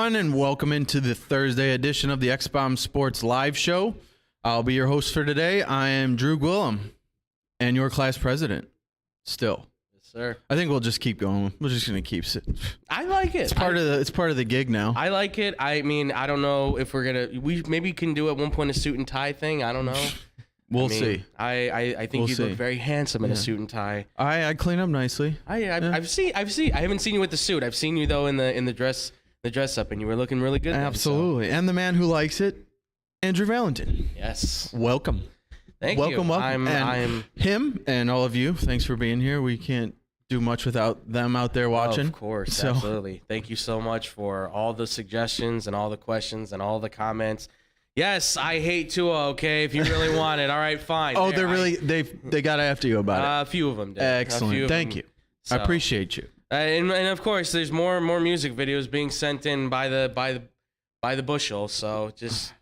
everyone, and welcome into the Thursday edition of the X-Bomb Sports Live Show. I'll be your host for today. I am Drew Gwillem, and your class president. Still, yes, sir. I think we'll just keep going. We're just gonna keep sitting. I like it. It's part of the gig now. I like it. I mean, I don't know if we maybe can do at one point a suit and tie thing. I don't know. We'll see. I think you look very handsome in a suit and tie. I clean up nicely. I've seen. I haven't seen you with the suit. I've seen you though in the dress up, and you were looking really good. Absolutely. Then, so. And the man who likes it, Andrew Valentin. Yes. Welcome. Thank you. Welcome. I'm him and all of you. Thanks for being here. We can't do much without them out there watching. Of course, absolutely. Thank you so much for all the suggestions and all the questions and all the comments. Yes, I hate Tua. Okay, if you really want it, all right, fine. Oh, they got after you about it. A few of them did. Excellent. Thank you. So. I appreciate you. And of course, there's more music videos being sent in by the bushel. So just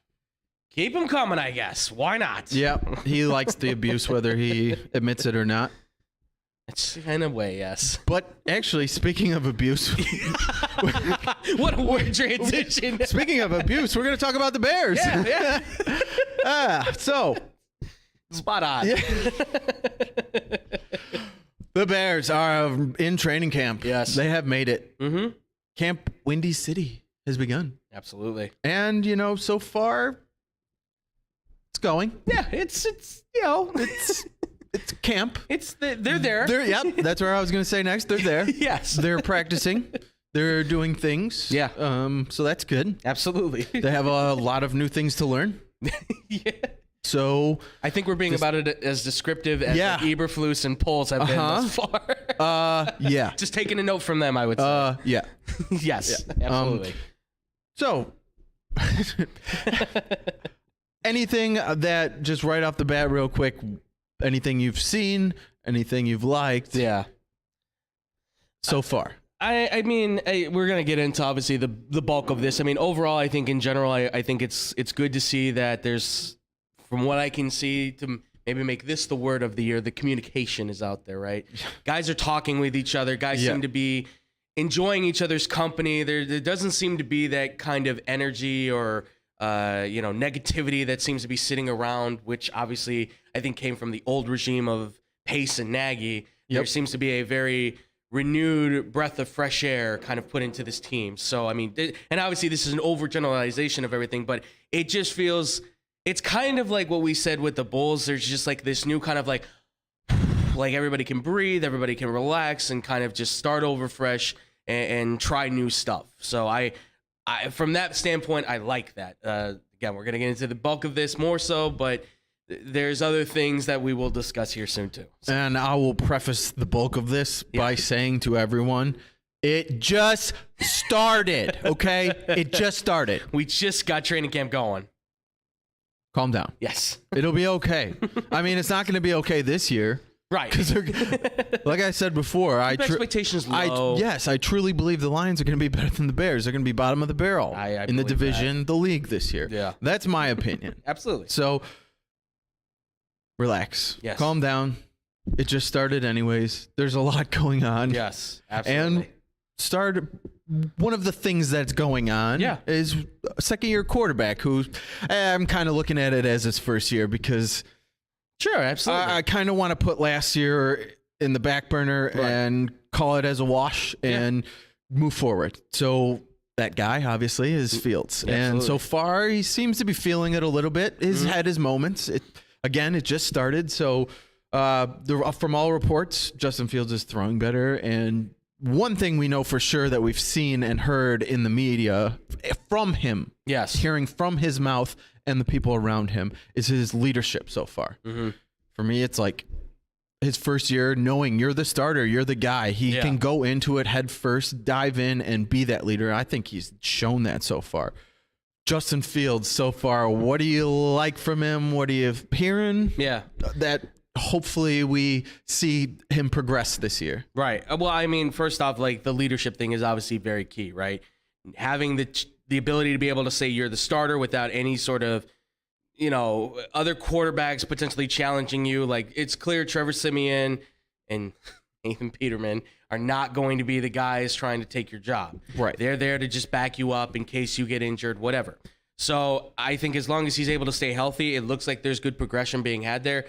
keep them coming, I guess. Why not? Yeah, he likes the abuse, whether he admits it or not. It's in a way, yes. But actually, speaking of abuse, what a weird transition. Speaking of abuse, we're going to talk about the Bears. Yeah. So spot on. Yeah. The Bears are in training camp. Yes, they have made it. Mm-hmm. Camp Windy City has begun. Absolutely. And so far, it's going. Yeah, it's It's camp. They're there. Yep, that's where I was going to say next. They're there. Yes. They're practicing. They're doing things. Yeah. So that's good. Absolutely. They have a lot of new things to learn. Yeah. So I think we're being about it as descriptive as like Eberflus and Poles have been thus far. Yeah. Just taking a note from them, I would say. Yeah. Yes. Yeah. Absolutely. So anything that just right off the bat, real quick, anything you've seen, anything you've liked? Yeah. So far. I mean, we're gonna get into obviously the bulk of this. I mean, overall, I think in general, I think it's good to see that there's, from what I can see, to maybe make this the word of the year, the communication is out there, right? Guys are talking with each other. Guys seem to be enjoying each other's company. There doesn't seem to be that kind of energy or negativity that seems to be sitting around, which obviously I think came from the old regime of Pace and Nagy. There seems to be a very renewed breath of fresh air kind of put into this team. So, I mean, and obviously this is an overgeneralization of everything, but it just feels, it's kind of like what we said with the Bulls. There's just like this new kind of like everybody can breathe, everybody can relax and kind of just start over fresh and try new stuff. So I from that standpoint, I like that. Again, we're going to get into the bulk of this more so, but there's other things that we will discuss here soon too. So. And I will preface the bulk of this by saying to everyone, it just started, okay? It just started. We just got training camp going. Calm down. Yes. It'll be okay. I mean, it's not going to be okay this year. Right. Because like I said before, expectations low. I truly believe the Lions are going to be better than the Bears. They're going to be bottom of the barrel in the division, the league this year. Yeah. That's my opinion. Absolutely. So relax. Yes. Calm down. It just started anyways. There's a lot going on. Yes, absolutely. And one of the things that's going on is a second-year quarterback who I'm kind of looking at it as his first year because sure, absolutely. I kind of want to put last year in the back burner and call it as a wash and move forward. So that guy, obviously, is Fields. And so far, he seems to be feeling it a little bit. He's had his moments. It just started. So from all reports, Justin Fields is throwing better. And one thing we know for sure that we've seen and heard in the media from him, hearing from his mouth and the people around him, is his leadership so far. Mm-hmm. For me, it's like his first year, knowing you're the starter, you're the guy. He can go into it head first, dive in, and be that leader. I think he's shown that so far. Justin Fields, so far, what do you like from him? What are you hearing? Yeah. That hopefully we see him progress this year. Right. Well, I mean, first off, like the leadership thing is obviously very key, right? Having the ability to be able to say you're the starter without any sort of, other quarterbacks potentially challenging you. Like, it's clear Trevor Siemian and Nathan Peterman are not going to be the guys trying to take your job. Right. They're there to just back you up in case you get injured, whatever. So I think as long as he's able to stay healthy, it looks like there's good progression being had there.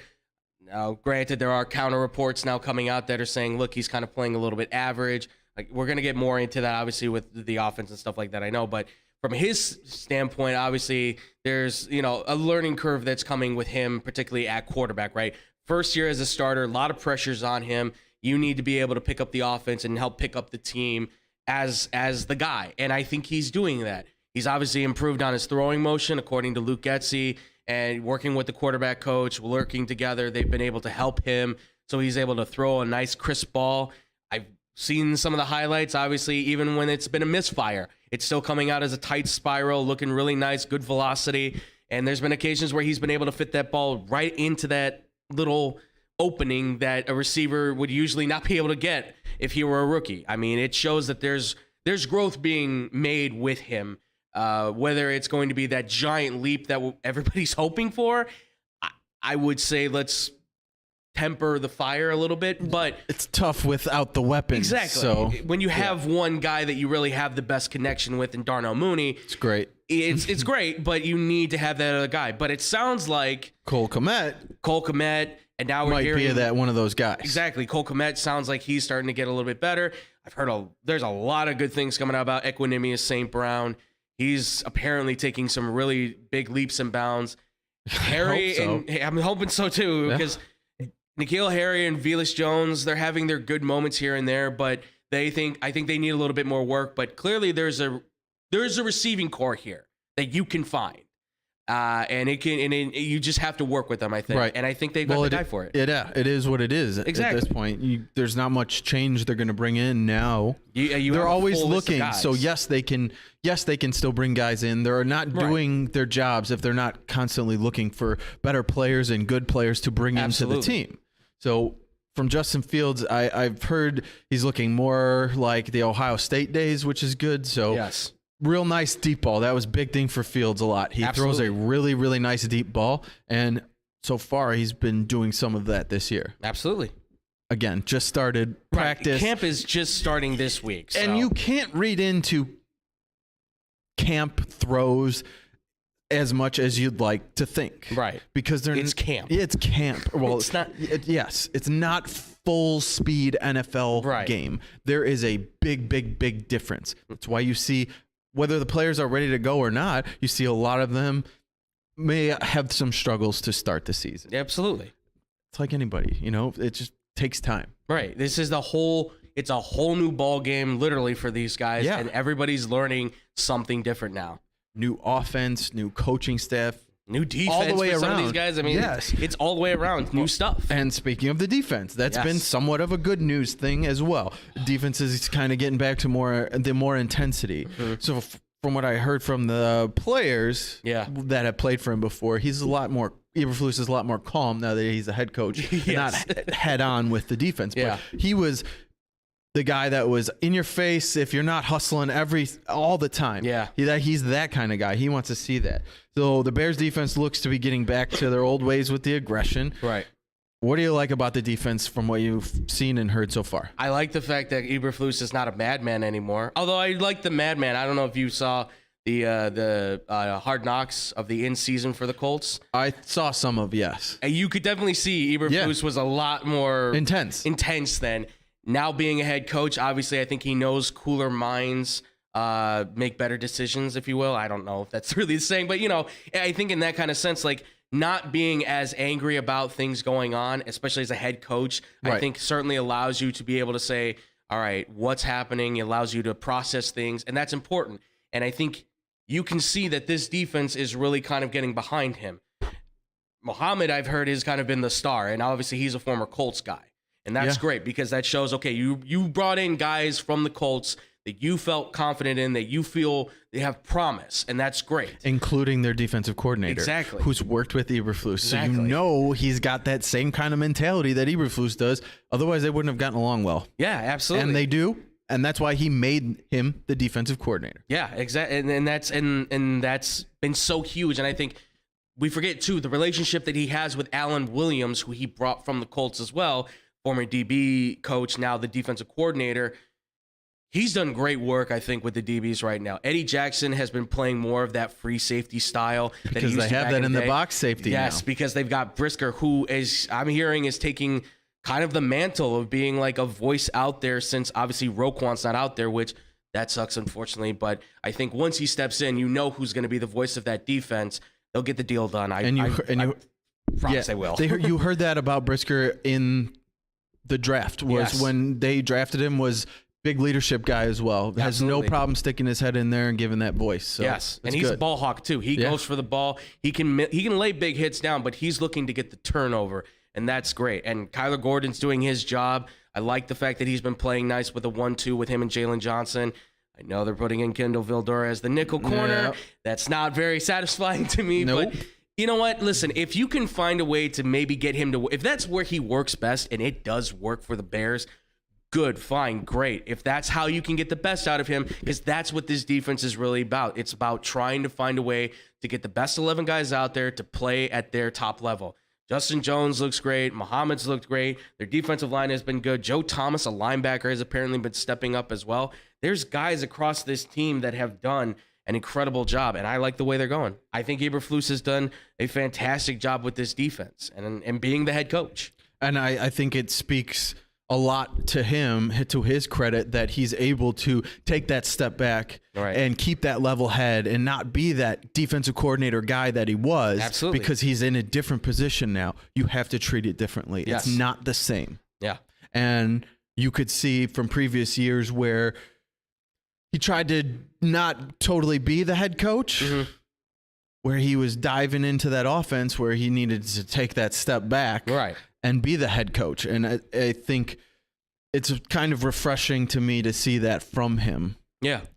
Now, granted, there are counter reports now coming out that are saying, look, he's kind of playing a little bit average. Like, we're going to get more into that, obviously, with the offense and stuff like that, I know. But from his standpoint, obviously, there's, a learning curve that's coming with him, particularly at quarterback, right? First year as a starter, a lot of pressures on him. You need to be able to pick up the offense and help pick up the team as the guy. And I think he's doing that. He's obviously improved on his throwing motion, according to Luke Getsy, and working with the quarterback coach, working together, they've been able to help him. So he's able to throw a nice, crisp ball. I've seen some of the highlights, obviously, even when it's been a misfire. It's still coming out as a tight spiral, looking really nice, good velocity. And there's been occasions where he's been able to fit that ball right into that little opening that a receiver would usually not be able to get if he were a rookie. I mean, it shows that there's growth being made with him. Whether it's going to be that giant leap that everybody's hoping for, I would say let's temper the fire a little bit, but it's tough without the weapons. Exactly. So when you have one guy that you really have the best connection with in Darnell Mooney, it's great. It's great, but you need to have that other guy. But it sounds like Cole Kmet, and now we're might hearing be that one of those guys. Exactly. Cole Kmet sounds like he's starting to get a little bit better. I've heard there's a lot of good things coming out about Equanimous St. Brown. He's apparently taking some really big leaps and bounds. Harry, so. and I'm hoping so too, because N'Keal Harry and Velus Jones, they're having their good moments here and there, but I think they need a little bit more work. But clearly, there's a receiving core here that you can find, and you just have to work with them, I think. Right. And I think they've got the guy for it. Yeah, it is what it is. Exactly. At this point, there's not much change they're going to bring in now. They're always looking. So yes, they can still bring guys in. They're not doing their jobs if they're not constantly looking for better players and good players to bring into the team. So from Justin Fields, I've heard he's looking more like the Ohio State days, which is good. So yes. Real nice deep ball. That was a big thing for Fields a lot. He throws a really, really nice deep ball. And so far, he's been doing some of that this year. Absolutely. Again, just started practice. Camp is just starting this week. So. And you can't read into camp throws as much as you'd like to think. Right. Because it's camp. It's camp. Well, it's not. Yes. It's not full speed NFL game. There is a big, big, big difference. That's why you see, whether the players are ready to go or not, you see a lot of them may have some struggles to start the season. Absolutely. It's like anybody, it just takes time. Right. This is it's a whole new ball game literally for these guys, and everybody's learning something different now. New offense, new coaching staff, new defense all the way for around. Some of these guys. I mean, it's all the way around. New stuff. And speaking of the defense, that's been somewhat of a good news thing as well. Defense is kind of getting back to more intensity. Mm-hmm. So from what I heard from the players that have played for him before, he's a lot more. Eberflus is a lot more calm now that he's a head coach, not head on with the defense. But he was the guy that was in your face if you're not hustling all the time. Yeah, he's that kind of guy. He wants to see that. So the Bears defense looks to be getting back to their old ways with the aggression. Right. What do you like about the defense from what you've seen and heard so far? I like the fact that Eberflus is not a madman anymore. Although I like the madman. I don't know if you saw the Hard Knocks of the in-season for the Colts. I saw some of, yes. And you could definitely see Eberflus was a lot more intense than now being a head coach. Obviously, I think he knows cooler minds make better decisions, if you will. I don't know if that's really the saying, but I think in that kind of sense, like not being as angry about things going on, especially as a head coach, I think certainly allows you to be able to say, all right, what's happening? It allows you to process things, and that's important. And I think you can see that this defense is really kind of getting behind him. Muhammad, I've heard, has kind of been the star, and obviously he's a former Colts guy. And that's great because that shows, okay, you brought in guys from the Colts that you felt confident in, that you feel they have promise, and that's great. Including their defensive coordinator. Exactly. Who's worked with Eberflus. Exactly. So you know he's got that same kind of mentality that Eberflus does. Otherwise, they wouldn't have gotten along well. Yeah, absolutely. And they do. And that's why he made him the defensive coordinator. Yeah, exactly. And that's been so huge. And I think we forget, too, the relationship that he has with Alan Williams, who he brought from the Colts as well. former DB coach, now the defensive coordinator. He's done great work, I think, with the DBs right now. Eddie Jackson has been playing more of that free safety style. Because they have that in the box safety now. Yes, because they've got Brisker, who is, I'm hearing, is taking kind of the mantle of being like a voice out there, since obviously Roquan's not out there, which that sucks, unfortunately. But I think once he steps in, you know who's going to be the voice of that defense. They'll get the deal done. I promise they will. You heard that about Brisker in the draft, was when they drafted him, was big leadership guy as well. Absolutely. Has no problem sticking his head in there and giving that voice. So yes, and he's a ball hawk too. He goes for the ball. He can lay big hits down, but he's looking to get the turnover, and that's great. And Kyler Gordon's doing his job. I like the fact that he's been playing nice with a 1-2 with him and Jalen Johnson. I know they're putting in Kendall Vildor as the nickel corner. Yep. That's not very satisfying to me. Nope. But you know what? Listen, if you can find a way to maybe get him to, if that's where he works best, and it does work for the Bears, good, fine, great. If that's how you can get the best out of him, because that's what this defense is really about. It's about trying to find a way to get the best 11 guys out there to play at their top level. Justin Jones looks great. Muhammad's looked great. Their defensive line has been good. Joe Thomas, a linebacker, has apparently been stepping up as well. There's guys across this team that have done an incredible job, and I like the way they're going. I think Eberflus has done a fantastic job with this defense and being the head coach. And I think it speaks a lot to him, to his credit, that he's able to take that step back and keep that level head and not be that defensive coordinator guy that he was. Absolutely. Because he's in a different position now. You have to treat it differently. Yes. It's not the same. Yeah. And you could see from previous years where he tried to not totally be the head coach, where he was diving into that offense where he needed to take that step back. Right. And be the head coach. And I think it's kind of refreshing to me to see that from him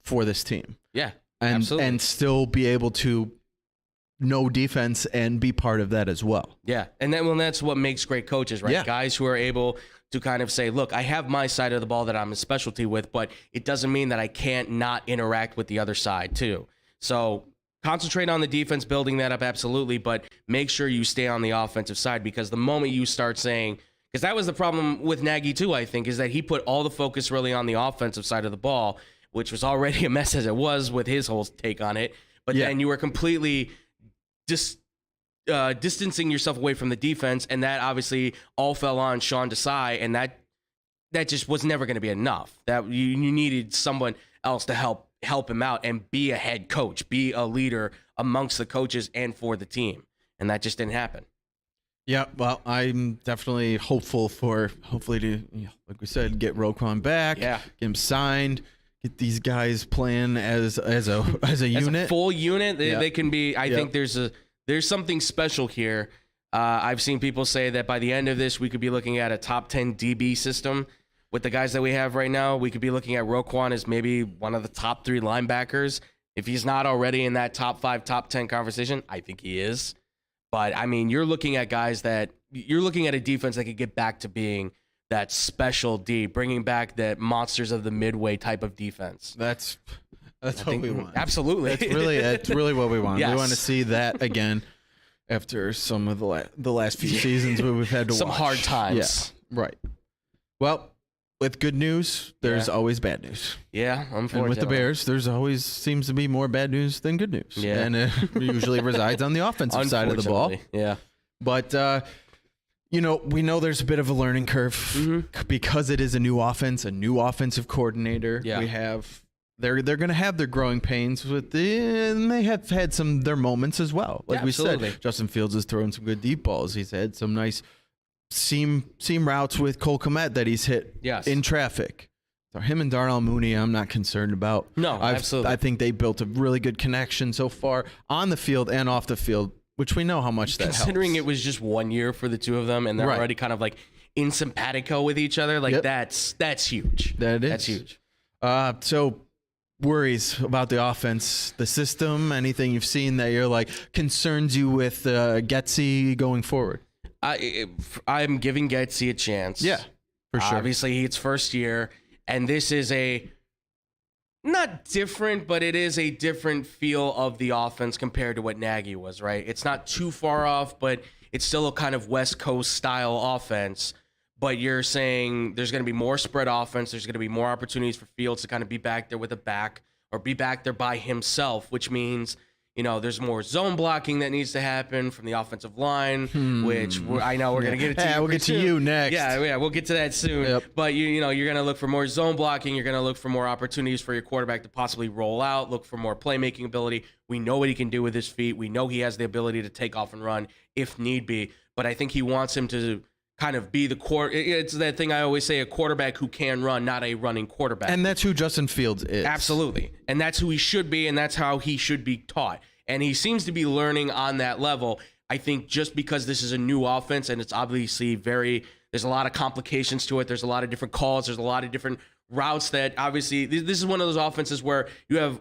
for this team. Yeah, absolutely. And still be able to know defense and be part of that as well. Yeah, and that's what makes great coaches, right? Yeah. Guys who are able to kind of say, look, I have my side of the ball that I'm a specialty with, but it doesn't mean that I can't not interact with the other side too. So concentrate on the defense, building that up, absolutely, but make sure you stay on the offensive side, because the moment you start saying, because that was the problem with Nagy too, I think, is that he put all the focus really on the offensive side of the ball, which was already a mess as it was with his whole take on it. But then you were completely distancing yourself away from the defense, and that obviously all fell on Sean Desai, and that just was never going to be enough. That you needed someone else to help him out and be a head coach, be a leader amongst the coaches and for the team. And that just didn't happen. Yeah, well, I'm definitely hopeful for, hopefully to, like we said, get Roquan back, get him signed, get these guys playing as a unit. As a full unit, they can be, I think there's something special here. I've seen people say that by the end of this, we could be looking at a top 10 DB system. With the guys that we have right now, we could be looking at Roquan as maybe one of the top 3 linebackers. If he's not already in that top 5, top 10 conversation, I think he is. But, I mean, you're looking at a defense that could get back to being that special D, bringing back that monsters of the midway type of defense. That's what we want. Absolutely. That's really what we want. Yes. We want to see that again after some of the last few seasons where we've had to some watch. hard times. Yeah, right. Well, with good news, there's always bad news. Yeah, unfortunately. And with the Bears, there's always seems to be more bad news than good news. Yeah. And it usually resides on the offensive side of the ball. Yeah. But, we know there's a bit of a learning curve because it is a new offense, a new offensive coordinator. Yeah. They're going to have their growing pains and they have had their moments as well. Like we said, Justin Fields has thrown some good deep balls. He's had some nice seam routes with Cole Kmet that he's hit in traffic. So him and Darnell Mooney, I'm not concerned about. No, absolutely. I think they built a really good connection so far on the field and off the field, which we know how much that helps. Considering it was just 1 year for the two of them, and they're already kind of like in simpatico with each other, like that's huge. That is. That's huge. So worries about the offense, the system, anything you've seen that you're like concerns you with Getsy going forward? I'm giving Getsy a chance. Yeah, for sure. Obviously, it's first year, and this is not different, but it is a different feel of the offense compared to what Nagy was, right? It's not too far off, but it's still a kind of West Coast style offense. but you're saying there's going to be more spread offense. There's going to be more opportunities for Fields to kind of be back there with a back or be back there by himself, which means, there's more zone blocking that needs to happen from the offensive line, which I know we're going to get it to you. We'll get to you next. Yeah, we'll get to that soon. Yep. But you're going to look for more zone blocking. You're going to look for more opportunities for your quarterback to possibly roll out, look for more playmaking ability. We know what he can do with his feet. We know he has the ability to take off and run if need be. But I think he wants him to kind of be the it's that thing I always say, a quarterback who can run, not a running quarterback. And that's who Justin Fields is. Absolutely. And that's who he should be, and that's how he should be taught. And he seems to be learning on that level. I think just because this is a new offense and it's obviously there's a lot of complications to it. There's a lot of different calls. There's a lot of different routes that obviously this is one of those offenses where you have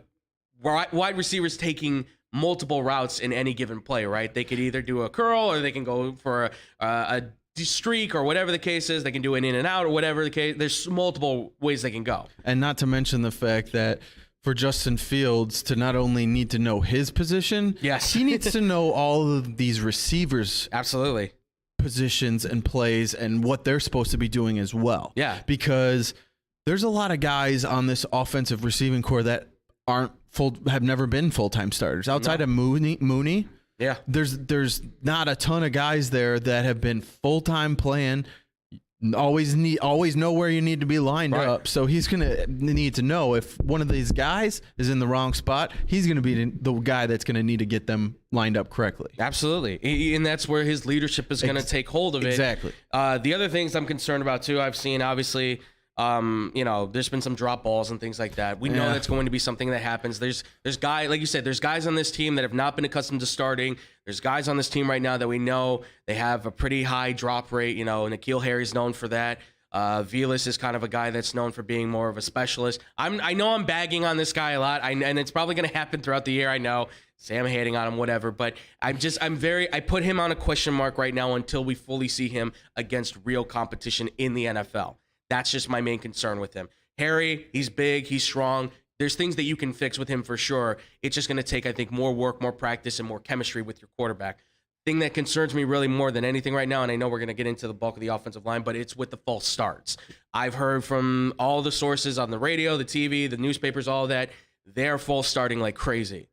wide receivers taking multiple routes in any given play, right? They could either do a curl or they can go for a streak or whatever the case is. They can do an in and out or whatever the case. There's multiple ways they can go. And not to mention the fact that for Justin Fields to not only need to know his position, yes, he needs to know all of these receivers' absolutely positions and plays and what they're supposed to be doing as well. Yeah, because there's a lot of guys on this offensive receiving core that have never been full-time starters outside of Mooney. Yeah, there's not a ton of guys there that have been full-time playing. Always know where you need to be lined up. So he's gonna need to know if one of these guys is in the wrong spot. He's gonna be the guy that's gonna need to get them lined up correctly. Absolutely, and that's where his leadership is gonna take hold of it. Exactly. The other things I'm concerned about too, I've seen obviously. There's been some drop balls and things like that. We know that's going to be something that happens. There's guys, like you said, there's guys on this team that have not been accustomed to starting. There's guys on this team right now that we know they have a pretty high drop rate. N'Keal Harry's known for that. Vilas is kind of a guy that's known for being more of a specialist. I know I'm bagging on this guy a lot, and it's probably going to happen throughout the year. I know. Say I'm hating on him, whatever, but I put him on a question mark right now until we fully see him against real competition in the NFL. That's just my main concern with him. Harry, he's big, he's strong. There's things that you can fix with him for sure. It's just going to take, I think, more work, more practice, and more chemistry with your quarterback. Thing that concerns me really more than anything right now, and I know we're going to get into the bulk of the offensive line, but it's with the false starts. I've heard from all the sources on the radio, the TV, the newspapers, all of that, they're false starting like crazy.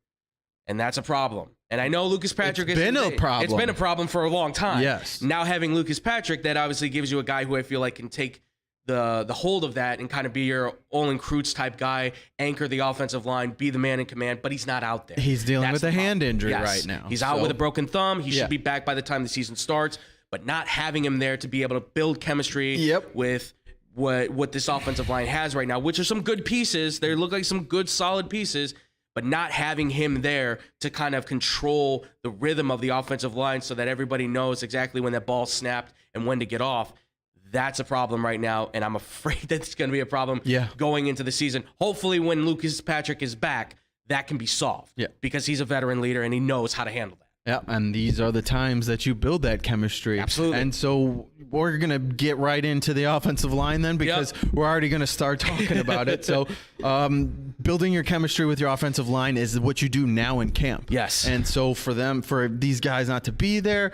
And that's a problem. And I know Lucas Patrick It's been a problem. It's been a problem for a long time. Yes. Now having Lucas Patrick, that obviously gives you a guy who I feel like can take the hold of that and kind of be your Olin Kreutz type guy, anchor the offensive line, be the man in command, but he's not out there. He's dealing with a hand injury right now. He's out with a broken thumb. He should be back by the time the season starts, but not having him there to be able to build chemistry with what this offensive line has right now, which are some good pieces. They look like some good, solid pieces, but not having him there to kind of control the rhythm of the offensive line so that everybody knows exactly when that ball snapped and when to get off. That's a problem right now, and I'm afraid that's going to be a problem going into the season. Hopefully, when Lucas Patrick is back, that can be solved because he's a veteran leader and he knows how to handle that. Yeah, and these are the times that you build that chemistry. Absolutely. And so we're going to get right into the offensive line then because we're already going to start talking about it. So building your chemistry with your offensive line is what you do now in camp. Yes. And so for these guys not to be there,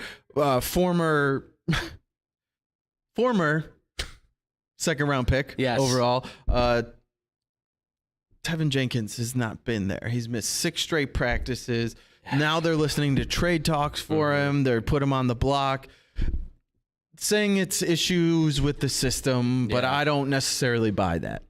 former second-round pick overall. Tevin Jenkins has not been there. He's missed 6 straight practices. Now they're listening to trade talks for him. They're put him on the block, saying it's issues with the system, but I don't necessarily buy that.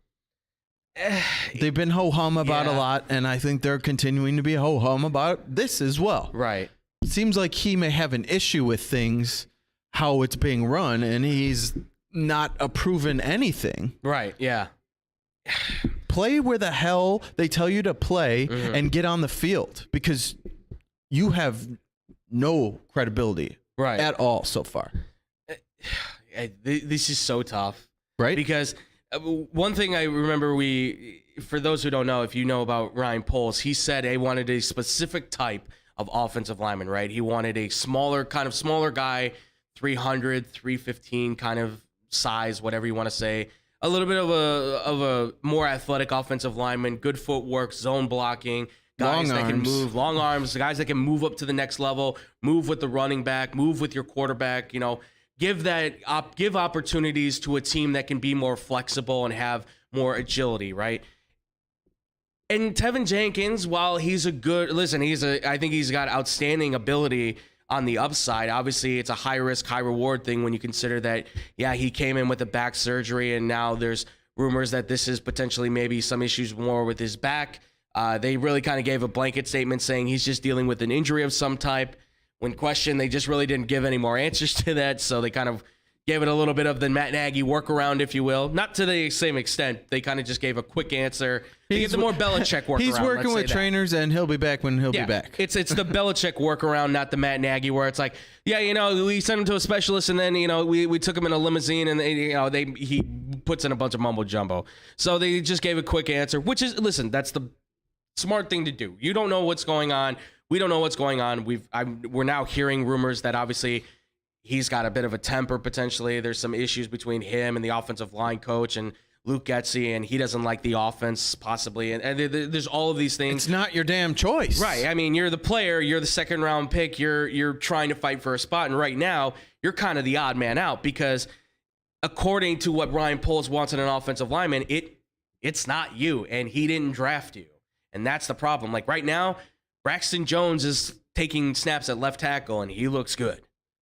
They've been ho-hum about a lot, and I think they're continuing to be ho-hum about this as well. Right. It seems like he may have an issue with things, how it's being run, and he's not approving anything. Right, yeah. Play where the hell they tell you to play and get on the field because you have no credibility at all so far. This is so tough. Right? Because one thing I remember for those who don't know, if you know about Ryan Poles, he said he wanted a specific type of offensive lineman, right? He wanted a smaller guy, 300, 315 kind of size, whatever you want to say. A little bit of a more athletic offensive lineman, good footwork, zone blocking, guys that can move, long arms, guys that can move up to the next level, move with the running back, move with your quarterback, give opportunities to a team that can be more flexible and have more agility, right? And Tevin Jenkins, while he's I think he's got outstanding ability on the upside. Obviously, it's a high risk, high reward thing when you consider that, yeah, he came in with a back surgery and now there's rumors that this is potentially maybe some issues more with his back. They really kind of gave a blanket statement saying he's just dealing with an injury of some type. When questioned, they just really didn't give any more answers to that. So they kind of gave it a little bit of the Matt Nagy workaround, if you will. Not to the same extent. They kind of just gave a quick answer. They gave the more Belichick workaround. He's working with trainers, and he'll be back when he'll be back. It's the Belichick workaround, not the Matt Nagy, where it's like, yeah, we sent him to a specialist, and then we took him in a limousine, and he puts in a bunch of mumbo jumbo. So they just gave a quick answer, which is, listen, that's the smart thing to do. You don't know what's going on. We don't know what's going on. We're now hearing rumors that obviously he's got a bit of a temper potentially. There's some issues between him and the offensive line coach and Luke Getsy, and he doesn't like the offense possibly. And there's all of these things. It's not your damn choice. Right. I mean, you're the player. You're the second round pick. You're trying to fight for a spot. And right now, you're kind of the odd man out because according to what Ryan Poles wants in an offensive lineman, it's not you, and he didn't draft you. And that's the problem. Like right now, Braxton Jones is taking snaps at left tackle, and he looks good.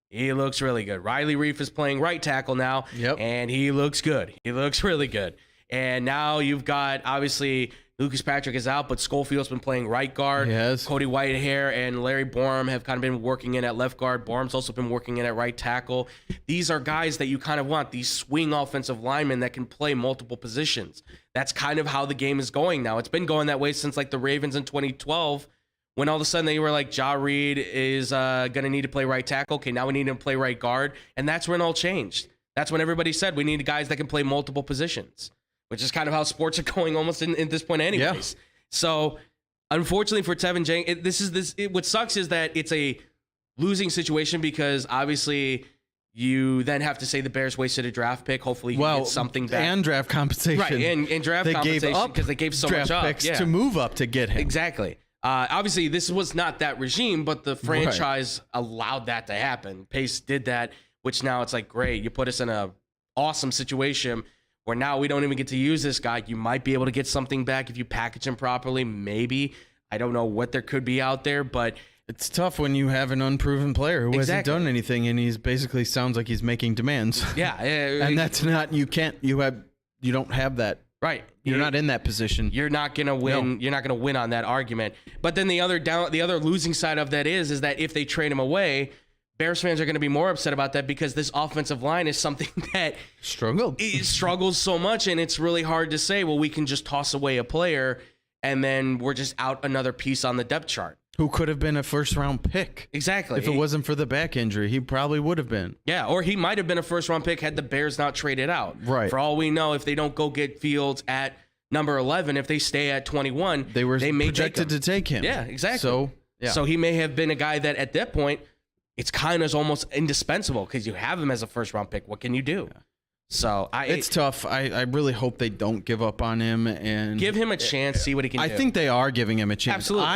He looks really good. Riley Reif is playing right tackle now, and he looks good. He looks really good. And now you've got, obviously, Lucas Patrick is out, but Schofield's been playing right guard. Yes. Cody Whitehair and Larry Borum have kind of been working in at left guard. Borum's also been working in at right tackle. These are guys that you kind of want, these swing offensive linemen that can play multiple positions. That's kind of how the game is going now. It's been going that way since like the Ravens in 2012, when all of a sudden they were like, Ja Reed is going to need to play right tackle. Okay, now we need him to play right guard. And that's when it all changed. That's when everybody said we need guys that can play multiple positions, which is kind of how sports are going almost in this point anyways. Yeah. So, unfortunately for Tevin Jenkins, what sucks is that it's a losing situation because obviously you then have to say the Bears wasted a draft pick. Hopefully you get something back. And draft compensation. Right, and draft compensation because they gave so much up. Picks to move up to get him. Exactly. Obviously, this was not that regime, but the franchise allowed that to happen. Pace did that, which now it's like, great, you put us in a awesome situation where now we don't even get to use this guy. You might be able to get something back if you package him properly, maybe. I don't know what there could be out there, but it's tough when you have an unproven player who hasn't done anything, and he's basically sounds like he's making demands. Yeah. And that's not, you don't have that. Right. You're not in that position. You're not going to win. No. You're not going to win on that argument. But then the other losing side of that is that if they trade him away, Bears fans are going to be more upset about that because this offensive line is something that struggles so much, and it's really hard to say, well, we can just toss away a player and then we're just out another piece on the depth chart. Who could have been a first-round pick. Exactly. If it wasn't for the back injury, he probably would have been. Yeah, or he might have been a first-round pick had the Bears not traded out. Right. For all we know, if they don't go get Fields at number 11, if they stay at 21, they may projected to take him. Yeah, exactly. So he may have been a guy that at that point, it's kind of almost indispensable because you have him as a first-round pick. What can you do? Yeah. So it's tough. I really hope they don't give up on him and give him a chance, see what he can do. I think they are giving him a chance. Absolutely.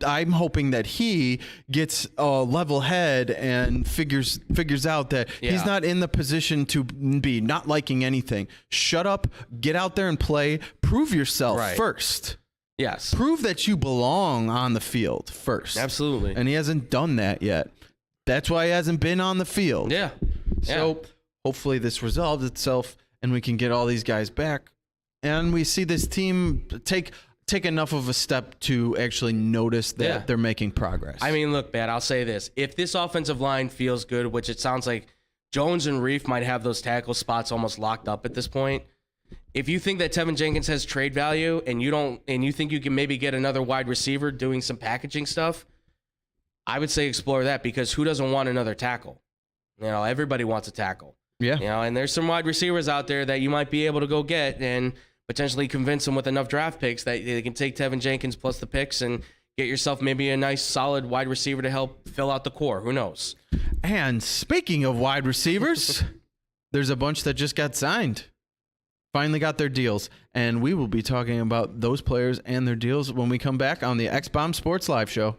I'm hoping that he gets a level head and figures out that he's not in the position to be not liking anything. Shut up, get out there and play, prove yourself first. Yes. Prove that you belong on the field first. Absolutely. And he hasn't done that yet. That's why he hasn't been on the field. Yeah. So hopefully this resolves itself and we can get all these guys back and we see this team take enough of a step to actually notice that they're making progress. I mean, look, man, I'll say this. If this offensive line feels good, which it sounds like Jones and Reif might have those tackle spots almost locked up at this point. If you think that Tevin Jenkins has trade value and you think you can maybe get another wide receiver doing some packaging stuff, I would say explore that because who doesn't want another tackle? Everybody wants a tackle. Yeah. And there's some wide receivers out there that you might be able to go get and potentially convince them with enough draft picks that they can take Tevin Jenkins plus the picks and get yourself maybe a nice solid wide receiver to help fill out the core. Who knows? And speaking of wide receivers, there's a bunch that just got signed. Finally got their deals. And we will be talking about those players and their deals when we come back on the X-Bomb Sports Live Show.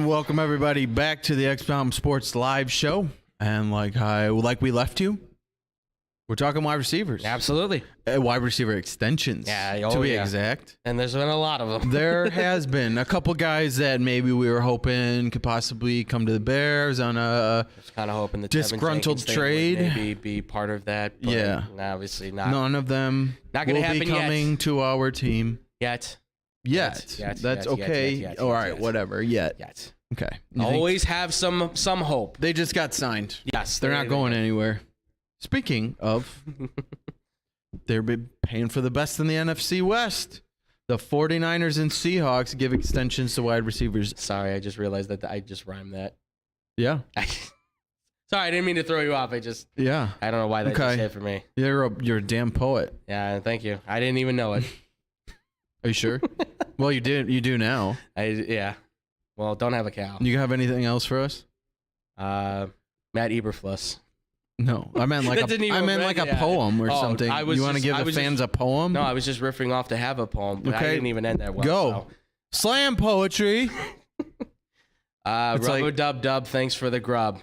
welcome everybody back to the XBOM Sports Live Show. And like we left you, we're talking wide receivers. Absolutely. Wide receiver extensions, to be exact. And there's been a lot of them. There has been a couple guys that maybe we were hoping could possibly come to the Bears on a kind of hoping the disgruntled trade. Would maybe be part of that. But yeah. Obviously not. None of them not gonna will be coming to our team. Yet. That's okay. All right, whatever. Yet. Okay. Always have some hope. They just got signed. Yes. They're not going anywhere. Speaking of, they're paying for the best in the NFC West. The 49ers and Seahawks give extensions to wide receivers. Sorry, I just realized that I just rhymed that. Yeah. Sorry, I didn't mean to throw you off. I don't know why that just hit for me. You're a damn poet. Yeah, thank you. I didn't even know it. Are you sure? Well, you did. You do now. Yeah. Well, don't have a cow. You have anything else for us? Matt Eberfluss. No, I meant like a poem or something. You want to give the fans a poem? No, I was just riffing off to have a poem, but I didn't even end that well. Go. Slam poetry. Rub-a-dub-dub, thanks for the grub.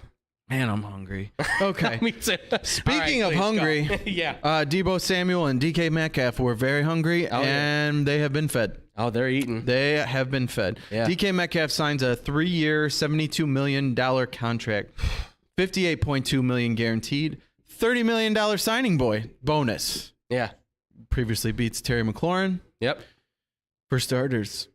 Man, I'm hungry. Okay. Me too. Speaking of hungry, Deebo Samuel and DK Metcalf were very hungry, they have been fed. Oh, they're eating. They have been fed. Yeah. DK Metcalf signs a 3-year, $72 million contract, $58.2 million guaranteed, $30 million signing bonus. Yeah. Previously beats Terry McLaurin. Yep. For starters.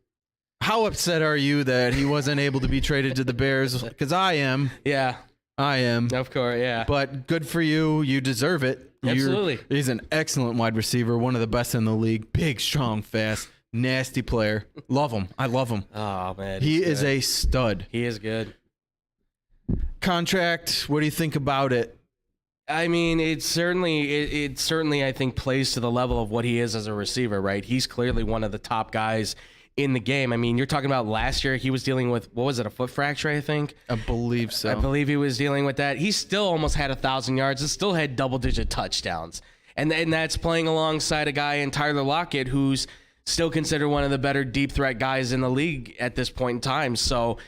How upset are you that he wasn't able to be traded to the Bears? Because I am. Yeah. I am. Of course, yeah. But good for you. You deserve it. Absolutely. He's an excellent wide receiver, one of the best in the league. Big, strong, fast, nasty player. Love him. I love him. Oh, man. He is a stud. He is good. Contract, what do you think about it? I mean, it certainly, I think, plays to the level of what he is as a receiver, right? He's clearly one of the top guys in the game. I mean, you're talking about last year, he was dealing with, what was it, a foot fracture, I think? I believe so. I believe he was dealing with that. He still almost had 1,000 yards and still had double-digit touchdowns. And that's playing alongside a guy in Tyler Lockett, who's still considered one of the better deep threat guys in the league at this point in time. So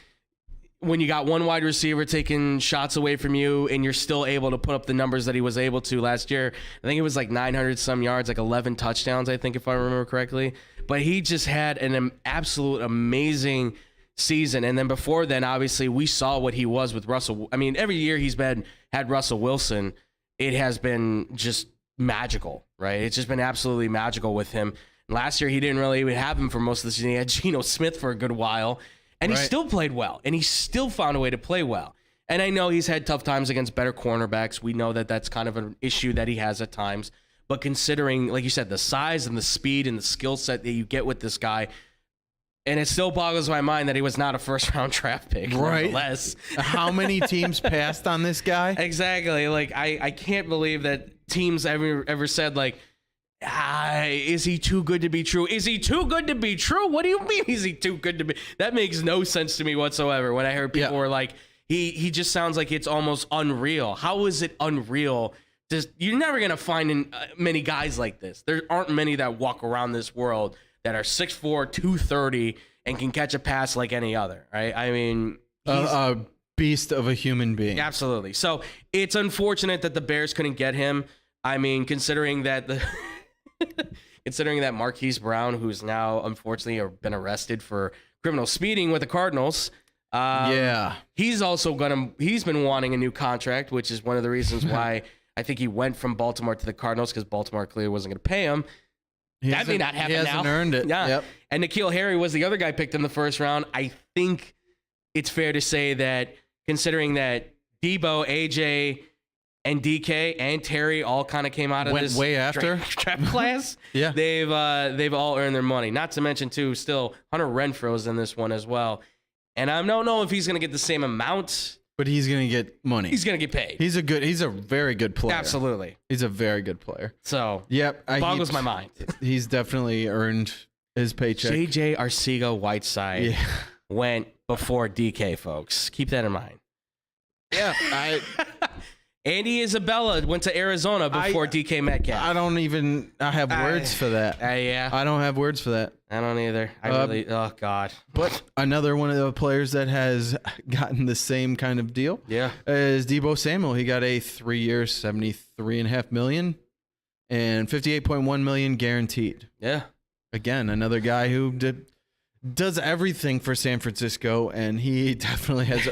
when you got one wide receiver taking shots away from you and you're still able to put up the numbers that he was able to last year, I think it was like 900 some yards, like 11 touchdowns, I think, if I remember correctly. But he just had an absolute amazing season. And then before then, obviously, we saw what he was with Russell. I mean, every year he's had Russell Wilson, it has been just magical, right? It's just been absolutely magical with him. Last year, he didn't really even have him for most of the season. He had Geno Smith for a good while. And he still played well, and he still found a way to play well. And I know he's had tough times against better cornerbacks. We know that that's kind of an issue that he has at times. But considering, like you said, the size and the speed and the skill set that you get with this guy, and it still boggles my mind that he was not a first-round draft pick. Right. Nonetheless. How many teams passed on this guy? Exactly. Like, I can't believe that teams ever said, like, is he too good to be true? Is he too good to be true? What do you mean is he too good to be? That makes no sense to me whatsoever. When I heard people were like, he just sounds like it's almost unreal. How is it unreal? You're never going to find many guys like this. There aren't many that walk around this world that are 6'4", 230, and can catch a pass like any other, right? I mean, he's a beast of a human being. Absolutely. So it's unfortunate that the Bears couldn't get him. I mean, considering that Marquise Brown, who's now unfortunately been arrested for criminal speeding with the Cardinals, he's been wanting a new contract, which is one of the reasons why I think he went from Baltimore to the Cardinals, because Baltimore clearly wasn't going to pay him. That may not happen now. He hasn't earned it. Yeah. Yep. And N'Keal Harry was the other guy picked in the first round. I think it's fair to say that, considering that Deebo, AJ, and DK and Terry all kind of came out of this way after draft class. Yeah, they've all earned their money. Not to mention, too, still Hunter Renfro's in this one as well. And I don't know if he's going to get the same amount, but he's going to get money. He's going to get paid. He's a very good player. Absolutely, he's a very good player. So it boggles my mind. He's definitely earned his paycheck. JJ Arcega-Whiteside went before DK, folks. Keep that in mind. Yeah, Andy Isabella went to Arizona before DK Metcalf. I have words for that. Yeah. I don't have words for that. I don't either. Oh, God. But another one of the players that has gotten the same kind of deal is Deebo Samuel. He got a 3 year, $73.5 million and $58.1 million guaranteed. Yeah. Again, another guy who does everything for San Francisco, and he definitely has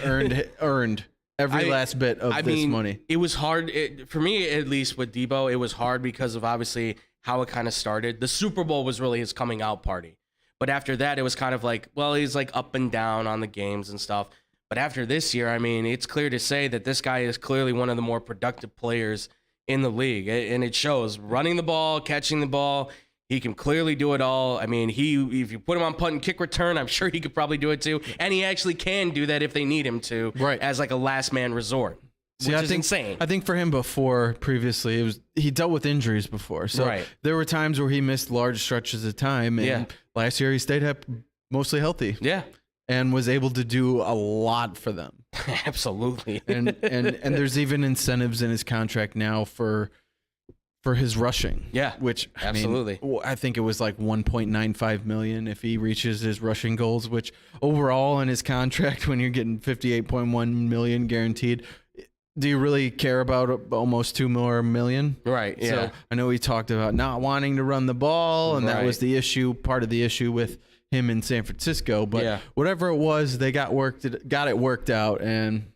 earned every last bit of this money. It was hard for me, at least with Deebo. It was hard because of obviously how it kind of started. The Super Bowl was really his coming out party, but after that, it was kind of like, well, he's like up and down on the games and stuff. But after this year, I mean, it's clear to say that this guy is clearly one of the more productive players in the league, and it shows. Running the ball, catching the ball. He can clearly do it all. I mean, if you put him on punt and kick return, I'm sure he could probably do it too. And he actually can do that if they need him to, as like a last man resort. Which is insane. I think for him previously, he dealt with injuries before. So there were times where he missed large stretches of time. And last year he stayed mostly healthy. Yeah. And was able to do a lot for them. Absolutely. and there's even incentives in his contract now for his rushing. Yeah. Which absolutely. I think it was like $1.95 million if he reaches his rushing goals, which overall in his contract, when you're getting $58.1 million guaranteed, do you really care about almost $2 million? Right. Yeah. So I know he talked about not wanting to run the ball, and that was the issue, part of the issue with him in San Francisco. But whatever it was, they got it worked out and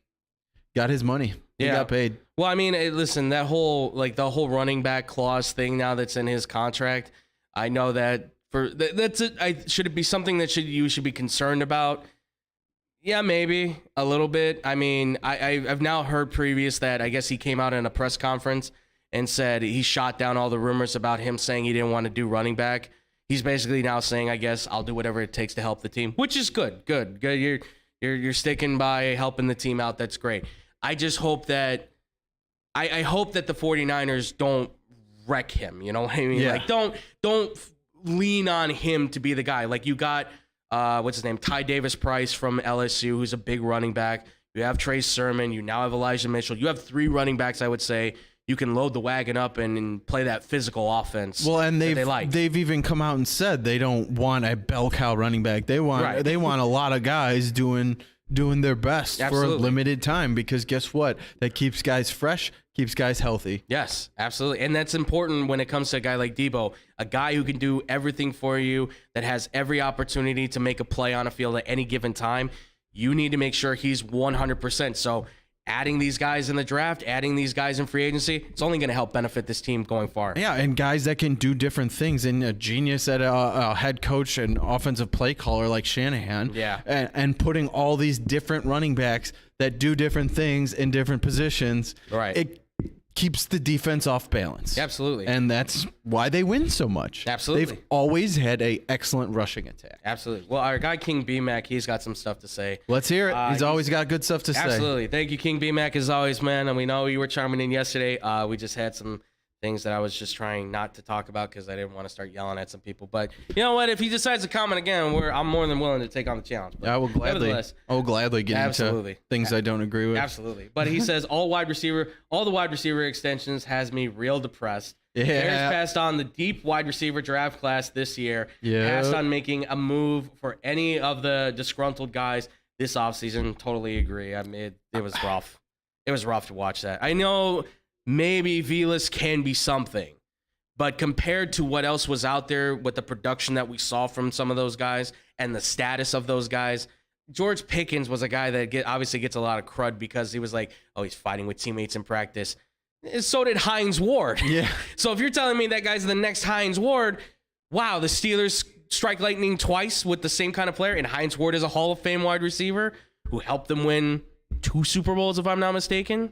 got his money. He got paid. Well, I mean, listen, the whole running back clause thing now that's in his contract, I know that that's it. Should it be something that you should be concerned about? Yeah, maybe a little bit. I mean, I've now heard previous that I guess he came out in a press conference and said he shot down all the rumors about him saying he didn't want to do running back. He's basically now saying, I guess I'll do whatever it takes to help the team, which is good. You're sticking by helping the team out. That's great. I just hope that I hope that the 49ers don't wreck him. You know what I mean? Yeah. Like don't lean on him to be the guy. Like you got what's his name? Ty Davis Price from LSU, who's a big running back. You have Trey Sermon. You now have Elijah Mitchell. You have 3 running backs, I would say. You can load the wagon up and play that physical offense. Well, and they've even come out and said they don't want a bell cow running back. They want a lot of guys doing their best for a limited time, because guess what? That keeps guys fresh, keeps guys healthy. Yes, absolutely. And that's important when it comes to a guy like Deebo, a guy who can do everything for you, that has every opportunity to make a play on a field at any given time. You need to make sure he's 100%. So adding these guys in the draft, adding these guys in free agency, it's only going to help benefit this team going far. Yeah, and guys that can do different things, and a genius at a head coach and offensive play caller like Shanahan. Yeah. And putting all these different running backs that do different things in different positions. Right. It keeps the defense off balance. Absolutely. And that's why they win so much. Absolutely. They've always had a excellent rushing attack. Absolutely. Well, our guy King B-Mac, he's got some stuff to say. Let's hear it. He's always got good stuff to say. Absolutely. Thank you, King B-Mac, as always, man. And we know you were chiming in yesterday. We just had some things that I was just trying not to talk about because I didn't want to start yelling at some people. But you know what? If he decides to comment again, I'm more than willing to take on the challenge. But I will gladly get into things I don't agree with. Absolutely. But he says all the wide receiver extensions has me real depressed. Yeah. Bears passed on the deep wide receiver draft class this year. Yeah. Passed on making a move for any of the disgruntled guys this offseason. Totally agree. I mean, it was rough. It was rough to watch that. I know maybe Velas can be something, but compared to what else was out there with the production that we saw from some of those guys and the status of those guys, George Pickens was a guy that obviously gets a lot of crud because he was like, oh, he's fighting with teammates in practice. So did Hines Ward. Yeah. So if you're telling me that guy's the next Hines Ward, wow, the Steelers strike lightning twice with the same kind of player, and Hines Ward is a Hall of Fame wide receiver who helped them win 2 Super Bowls, if I'm not mistaken.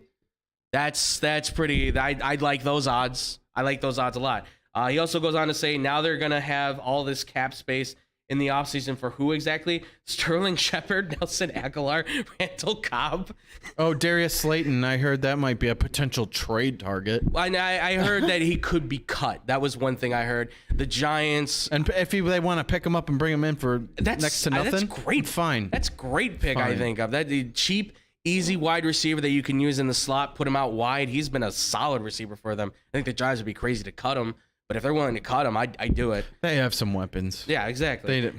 That's pretty. I like those odds. I like those odds a lot. He also goes on to say now they're going to have all this cap space in the offseason for who exactly? Sterling Shepard, Nelson Aguilar, Randall Cobb. Oh, Darius Slayton. I heard that might be a potential trade target. I heard that he could be cut. That was one thing I heard. The Giants. And if they want to pick him up and bring him in for next to nothing, that's great. Fine. That's great pick, fine. I think of. That cheap, easy wide receiver that you can use in the slot, put him out wide. He's been a solid receiver for them. I think the Giants would be crazy to cut him, but if they're willing to cut him, I'd do it. They have some weapons. Yeah, exactly.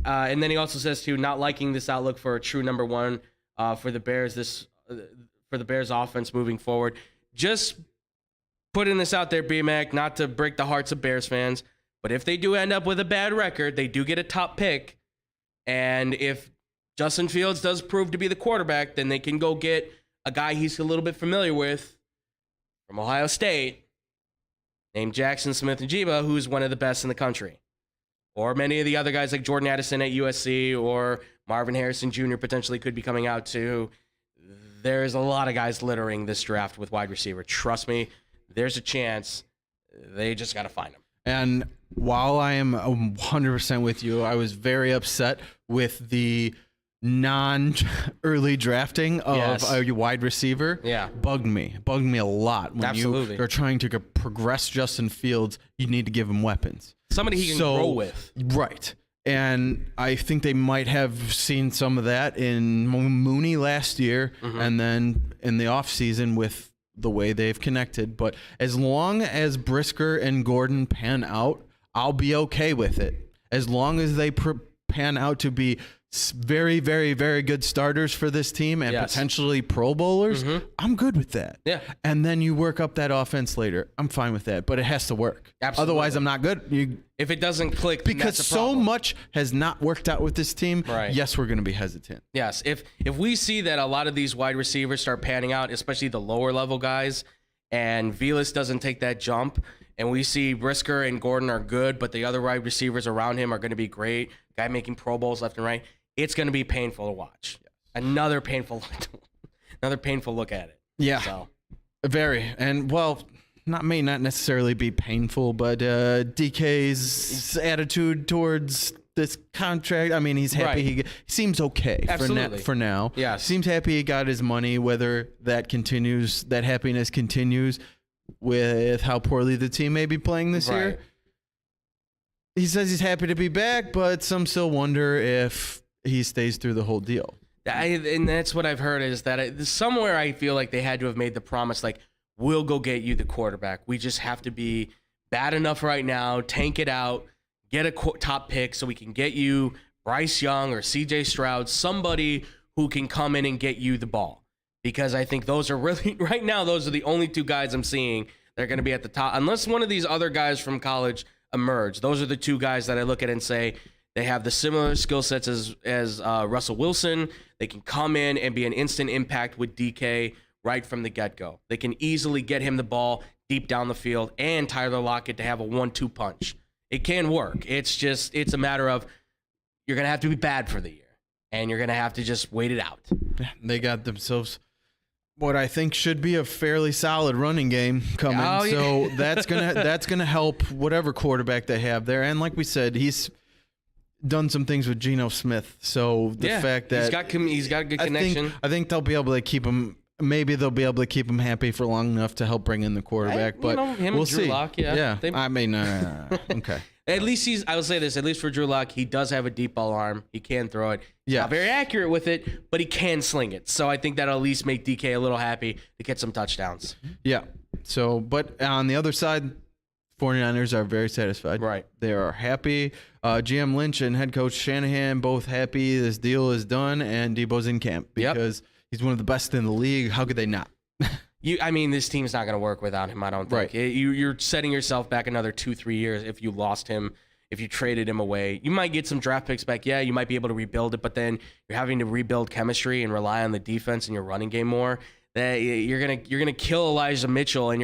And then he also says, too, not liking this outlook for a true number one for the Bears for the Bears offense moving forward. Just putting this out there, B-Mac, not to break the hearts of Bears fans, but if they do end up with a bad record, they do get a top pick. And if Justin Fields does prove to be the quarterback, then they can go get a guy he's a little bit familiar with from Ohio State named Jackson Smith-Njigba, who's one of the best in the country. Or many of the other guys like Jordan Addison at USC or Marvin Harrison Jr. potentially could be coming out too. There's a lot of guys littering this draft with wide receiver. Trust me, there's a chance. They just got to find them. And while I am 100% with you, I was very upset with the non-early drafting of a wide receiver. Yeah. Bugged me a lot. When Absolutely. you are trying to progress Justin Fields, you need to give him weapons. Somebody he can grow with. Right. And I think they might have seen some of that in Mooney last year and then in the offseason with the way they've connected. But as long as Brisker and Gordon pan out, I'll be okay with it. As long as they pan out to be very, very, very good starters for this team and potentially Pro Bowlers, I'm good with that. Yeah. And then you work up that offense later. I'm fine with that, but it has to work. Absolutely. Otherwise, I'm not good. If it doesn't click, then Because that's a so problem. much has not worked out with this team. Right. Yes, we're going to be hesitant. Yes, if we see that a lot of these wide receivers start panning out, especially the lower level guys, and Velas doesn't take that jump, and we see Brisker and Gordon are good, but the other wide receivers around him are going to be great, guy making Pro Bowls left and right, it's going to be painful to watch. Another painful look at it. Yeah, so. Very. And, well, may not necessarily be painful, but DK's attitude towards this contract, I mean, he's happy. Right. He seems okay for now. Yes. Seems happy he got his money, whether that continues, that happiness continues with how poorly the team may be playing this year. He says he's happy to be back, but some still wonder if he stays through the whole deal. And that's what I've heard is that somewhere I feel like they had to have made the promise, like, we'll go get you the quarterback. We just have to be bad enough right now, tank it out, get a top pick so we can get you Bryce Young or CJ Stroud, somebody who can come in and get you the ball. Because I think those are really, right now, those are the only two guys I'm seeing that are going to be at the top. Unless one of these other guys from college emerge, those are the two guys that I look at and say they have the similar skill sets as Russell Wilson. They can come in and be an instant impact with DK right from the get-go. They can easily get him the ball deep down the field and Tyler Lockett to have a 1-2 punch. It can work. It's a matter of you're going to have to be bad for the year, and you're going to have to just wait it out. They got themselves what I think should be a fairly solid running game coming. Oh, yeah. So that's gonna help whatever quarterback they have there. And like we said, he's done some things with Geno Smith. So the fact that he's got a good connection. I think they'll be able to keep him. Maybe they'll be able to keep him happy for long enough to help bring in the quarterback. But him we'll and Drew see. Lock, yeah. I mean, okay. At least I will say this, at least for Drew Lock, he does have a deep ball arm. He can throw it. Yeah. Not very accurate with it, but he can sling it. So I think that'll at least make DK a little happy to get some touchdowns. Yeah. So, but on the other side, 49ers are very satisfied. Right. They are happy. GM Lynch and head coach Shanahan both happy this deal is done and Deebo's in camp because he's one of the best in the league. How could they not? This team's not going to work without him, I don't think. Right. You're setting yourself back another 2-3 years if you lost him, if you traded him away. You might get some draft picks back. Yeah, you might be able to rebuild it, but then you're having to rebuild chemistry and rely on the defense and your running game more. That you're gonna kill Elijah Mitchell, and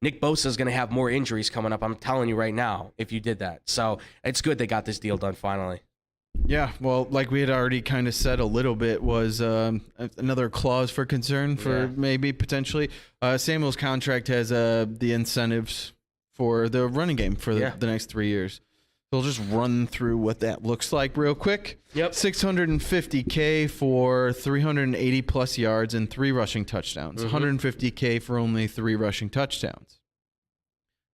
Nick Bosa's gonna have more injuries coming up. I'm telling you right now, if you did that. So it's good they got this deal done finally. Yeah, well, like we had already kind of said a little bit, was another clause for concern for maybe potentially. Samuel's contract has the incentives for the running game for the next 3 years. So we'll just run through what that looks like real quick. Yep. $650K for 380 plus yards and 3 rushing touchdowns. $150K for only 3 rushing touchdowns.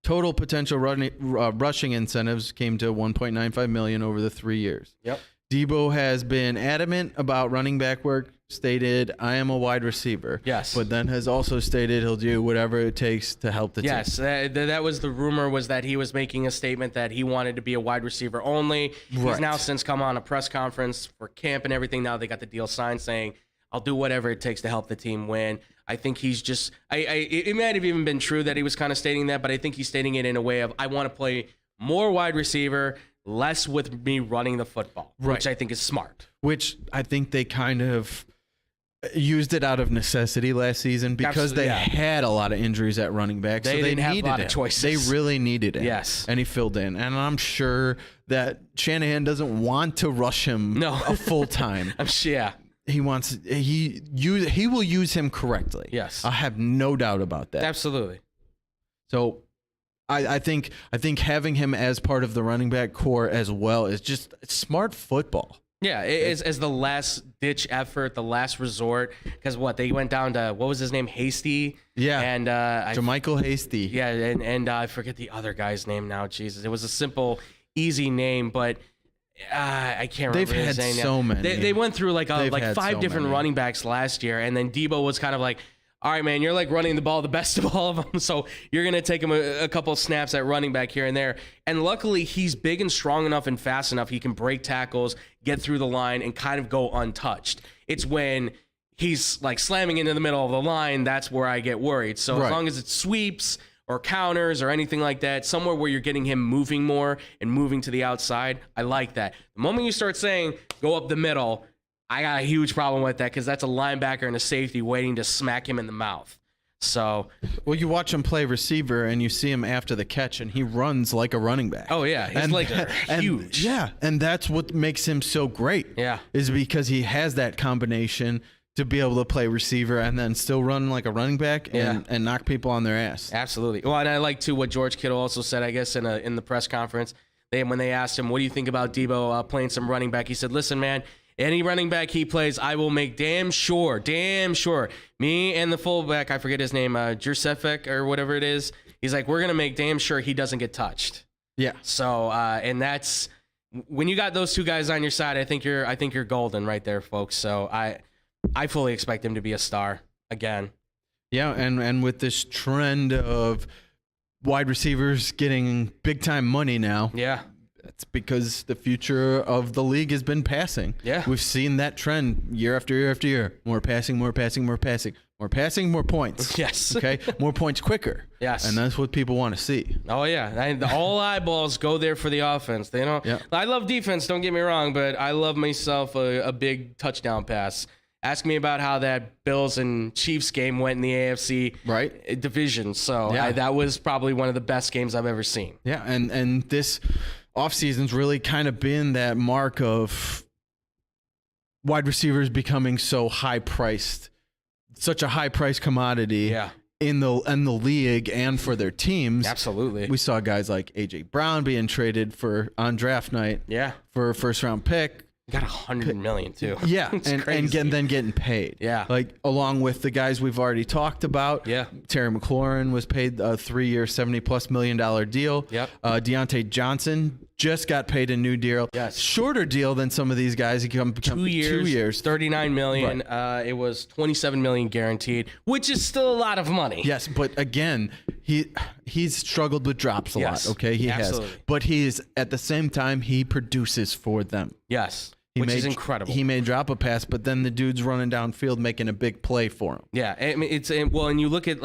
Total potential rushing incentives came to $1.95 million over the 3 years. Yep. Deebo has been adamant about running back work, stated, I am a wide receiver. Yes. But then has also stated he'll do whatever it takes to help the team. Yes, that was the rumor, was that he was making a statement that he wanted to be a wide receiver only. Right. He's now since come on a press conference for camp and everything. Now they got the deal signed saying, I'll do whatever it takes to help the team win. I think he's just, it might have even been true that he was kind of stating that, but I think he's stating it in a way of, I want to play more wide receiver, less with me running the football, which I think is smart. Which I think they kind of used it out of necessity last season because they had a lot of injuries at running back. They didn't have a lot of choices. They really needed it. Yes. And he filled in. And I'm sure that Shanahan doesn't want to rush him a full time. I'm sure, yeah. He will use him correctly. Yes. I have no doubt about that. Absolutely. So I think having him as part of the running back core as well is just smart football. Yeah, as the last ditch effort, the last resort, because they went down to, what was his name, Hasty? Yeah, and Jermichael Hasty. Yeah, and I forget the other guy's name now. Jesus, it was a simple, easy name, but I can't remember his name. They've had so many. They went through like 5 different running backs last year, and then Deebo was kind of like, all right, man, you're like running the ball the best of all of them, so you're going to take him a couple of snaps at running back here and there. And luckily, he's big and strong enough and fast enough. He can break tackles, get through the line, and kind of go untouched. It's when he's like slamming into the middle of the line, that's where I get worried. So as long as it's sweeps or counters or anything like that, somewhere where you're getting him moving more and moving to the outside, I like that. The moment you start saying, go up the middle, I got a huge problem with that because that's a linebacker and a safety waiting to smack him in the mouth. So, well, you watch him play receiver and you see him after the catch and he runs like a running back. Oh yeah, he's huge. Yeah, and that's what makes him so great. Yeah, is because he has that combination to be able to play receiver and then still run like a running back and knock people on their ass. Absolutely. Well, and I like too what George Kittle also said, I guess, in the press conference. When they asked him, what do you think about Deebo playing some running back? He said, listen, man, any running back he plays, I will make damn sure, me and the fullback, I forget his name, Jurcefek or whatever it is. He's like, we're going to make damn sure he doesn't get touched. Yeah. So, and that's, when you got those two guys on your side, I think you're golden right there, folks. So I fully expect him to be a star again. Yeah, and with this trend of wide receivers getting big time money now. Yeah. It's because the future of the league has been passing. Yeah. We've seen that trend year after year after year. More passing, more passing, more passing. More passing, more points. Yes. Okay? More points quicker. Yes. And that's what people want to see. Oh, yeah. All eyeballs go there for the offense. They don't. Yeah. I love defense, don't get me wrong, but I love myself a big touchdown pass. Ask me about how that Bills and Chiefs game went in the AFC division. So that was probably one of the best games I've ever seen. Yeah, and this offseason's really kind of been that mark of wide receivers becoming so high priced, such a high price commodity in the league and for their teams. Absolutely. We saw guys like AJ Brown being traded on draft night for a first round pick. Got $100 million too. Yeah, and then getting paid. Yeah, like along with the guys we've already talked about. Yeah, Terry McLaurin was paid a 3-year, $70+ million deal. Yep. Deontay Johnson just got paid a new deal. Yes, shorter deal than some of these guys. He come 2 years, 2 years, $39 million. Right. It was $27 million guaranteed, which is still a lot of money. Yes, but again, he's struggled with drops a lot. Okay, he absolutely has, but he's at the same time he produces for them. Yes. Which is incredible. He may drop a pass, but then the dude's running downfield making a big play for him. Yeah, I mean, and you look at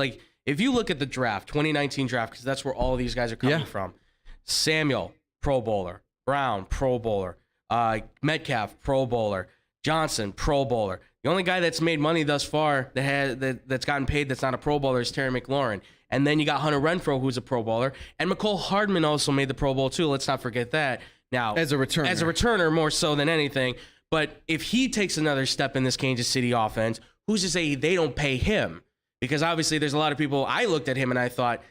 if you look at the draft, 2019 draft, because that's where all of these guys are coming from. Samuel, Pro Bowler. Brown, Pro Bowler. Metcalf, Pro Bowler. Johnson, Pro Bowler. The only guy that's made money thus far that's gotten paid that's not a Pro Bowler is Terry McLaurin. And then you got Hunter Renfrow, who's a Pro Bowler, and McCole Hardman also made the Pro Bowl too. Let's not forget that. Now, as a returner more so than anything, but if he takes another step in this Kansas City offense, who's to say they don't pay him? Because obviously there's a lot of people, I looked at him and I thought